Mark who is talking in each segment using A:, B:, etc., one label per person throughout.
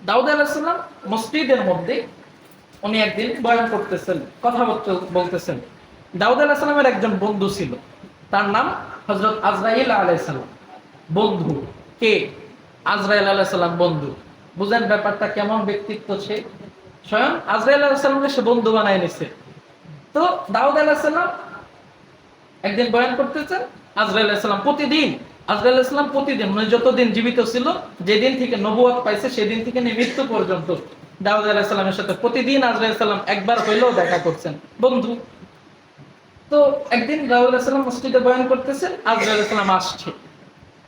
A: দাউদ আলাইহিস সালাম মসজিদের মধ্যে উনি একদিন বয়ান করতেছেন, কথা বলতেছেন। দাউদ আলাইহিস সালামের একজন বন্ধু ছিল, তার নাম হযরত আজরাইল আলাইহিস সালাম। বন্ধু কে? আজরাইল আলাইহিস সালাম বন্ধু। বুঝেন ব্যাপারটা কেমন ব্যক্তিত্ব সে? স্বয়ং আজরাইল আলাইহিস সালামকে সে বন্ধু বানায় নিছে। তো দাউদ আলাইহিস সালাম একদিন বয়ান করতেছেন। আজরাইল আলাইহিস সালাম প্রতিদিন মানে যতদিন জীবিত ছিল, যেদিন থেকে নবুয়ত পাইছে সেদিন থেকে মৃত্যু পর্যন্ত দাউদ আলাইহিস সালামের সাথে প্রতিদিন আজরাইল আলাইহিস সালাম একবার হইলেও দেখা করছেন, বন্ধু। তো একদিন দাউদ আলাইহিস সালাম মসজিদে বয়ান করতেছেন, আজরাইল আলাইহিস সালাম আসছে।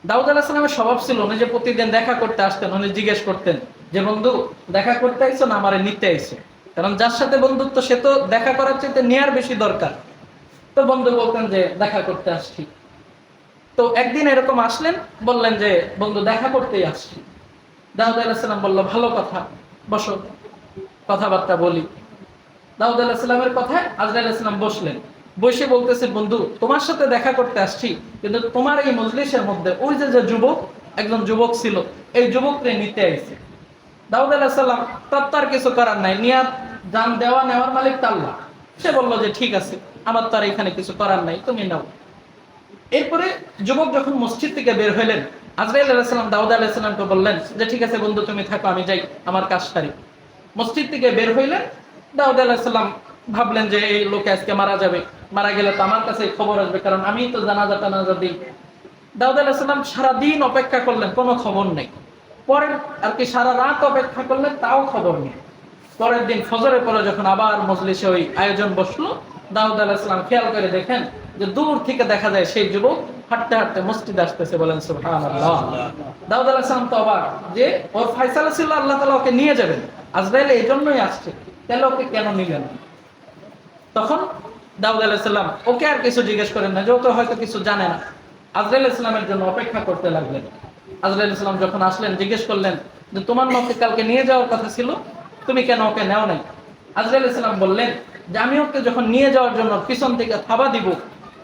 A: দাউদ আলাইহিস সালামের স্বভাব ছিল উনি যে প্রতিদিন দেখা করতে আসতেন, উনি জিজ্ঞেস করতেন যে বন্ধু দেখা করতে আইছো না আমারে নিতে আইছো? কারণ যার সাথে বন্ধুত্ব সে তো দেখা করার চাইতে নেয়ার বেশি দরকার। তো বন্ধু বলতেন যে দেখা করতে আসছি। তো একদিন এরকম আসলেন, বললেন যে বন্ধু দেখা করতেই আসছি। দাউদ আলাইহিস সালাম বলল ভালো কথা, বসো, কথাবার্তা বলি। দাউদ আলাইহিস সালামের কথায় আজরাইল আলাইহিস সালাম বসলেন। বসে বলতেছে বন্ধু তোমার সাথে দেখা করতে আসছি, কিন্তু তোমার এই মজলিসের মধ্যে ওই যে যুবক, একজন যুবক ছিল, এই যুবককে নিতে আইছে। দাউদ আলাইহিস সালাম তার কিছু করার নাই, নিয়াত জান দেওয়া নেওয়ার মালিক তো আল্লাহ। সে বলল যে ঠিক আছে, আমার তো আর এখানে কিছু করার নাই, তুমি নাও। এরপরে যুবক যখন মসজিদ থেকে বের হইলেন, আজরাইল আলাইহিস সালাম দাউদ আলাইহিস সালামকে বললেন যে ঠিক আছে বন্ধু তুমি থাকো, আমি যাই, আমার কাজ সারি। মসজিদ থেকে বের হইলেন। দাউদ আলাইহিস সালাম ভাবলেন যে এই লোকে আজকে মারা যাবে, মারা গেলে তো আমার কাছে খবর আসবে, কারণ আমি তো জানাজা টানাজা দিই। দাউদ আলাইহিস সালাম সারাদিন অপেক্ষা করলেন, কোনো খবর নেই। পরের আর কি সারা রাত অপেক্ষা করলেন, তাও খবর নেই। পরের দিন ফজরের পরে যখন আবার মজলিসে ওই আয়োজন বসলো, দাউদ আলাইহিস সালাম খেয়াল করে দেখেন যে দূর থেকে দেখা যায় সেই যুবক হাঁটতে হাঁটতে মসজিদে আসতেছে। বলেন সুবহানাল্লাহ। দাউদ আলাইহিস সালাম তো অবাক যে ওর ফয়সালা ছিল আল্লাহ তাআলা ওকে নিয়ে যাবেন, আজরাইল এই জন্যই আসছে, তাহলে ওকে কেন নিলেন? তখন দাউদ আলাইহিস সালাম ওকে আর কিছু জিজ্ঞেস করেন না, যে ও তো হয়তো কিছু জানে না। আজরাইল আলাইহিস সালামের জন্য অপেক্ষা করতে লাগলেন। আজরাইল আলাইহিস সালাম যখন আসলেন জিজ্ঞেস করলেন যে তোমার নবীকে কালকে নিয়ে যাওয়ার কথা ছিল, তুমি কেন ওকে নেও নাই? আজরাইল আলাইহিস সালাম বললেন যে আমি ওকে যখন নিয়ে যাওয়ার জন্য পিছন থেকে থাবা দিব,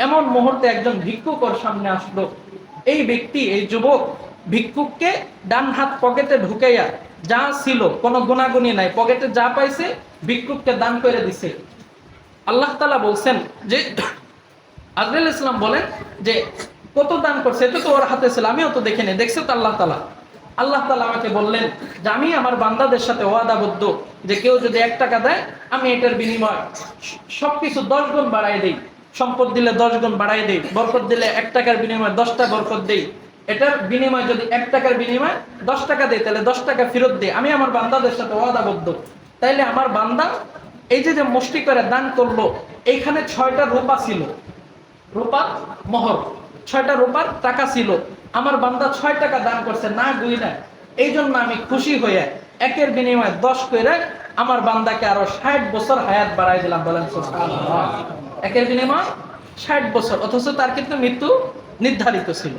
A: এমন মুহূর্তে একজন ভিক্ষুক ওর সামনে আসলো। এই ব্যক্তি, এই যুবক ভিক্ষুককে ডান হাত পকেটে ঢুকাইয়া যা ছিল, কোনো গুনাগুনি নাই, পকেটে যা পাইছে ভিক্ষুককে দান করে দিছে। আল্লাহ তাআলা বলছেন যে আজরাইল আলাইহিস সালাম বলেন যে কত দান করছে, এটা তো ওর হাতে ছিল, আমিও তো দেখিনি, দেখছে তো আল্লাহ তাআলা। আল্লাহ তাআলা আমাকে বললেন যে আমি আমার বান্দাদের সাথে ওয়াদাবদ্ধ যে কেউ যদি 1 টাকা দেয়, আমি এটার বিনিময় সবকিছু 10 গুণ বাড়াই দেই। সম্পদ দিলে 10 গুণ বাড়াই দেই, বরকত দিলে 1 টাকার বিনিময়ে 10টা বরকত দেই। এটার বিনিময় যদি 1 টাকার বিনিময়ে 10 টাকা দেই, তাহলে 10 টাকা ফেরত দেই। আমি আমার বান্দাদের সাথে ওয়াদাবদ্ধ। তাইলে আমার বান্দা এই যে মুষ্টি করে দান করলো, এইখানে 6টা রূপা ছিল, রূপার মোহর, 6টা রূপার টাকা ছিল। আমার বান্দা 6 টাকা দান করছে না গুই না। এই জন্য আমি খুশি হয়ে একের বিনিময়ে 10 করে আমার বান্দাকে আরো 60 বছর হায়াত বাড়াই দিলাম। বলেন সুবহানাল্লাহ। একের বিনিময়ে 60 বছর, অথচ তার কিন্তু মৃত্যু নির্ধারিত ছিল।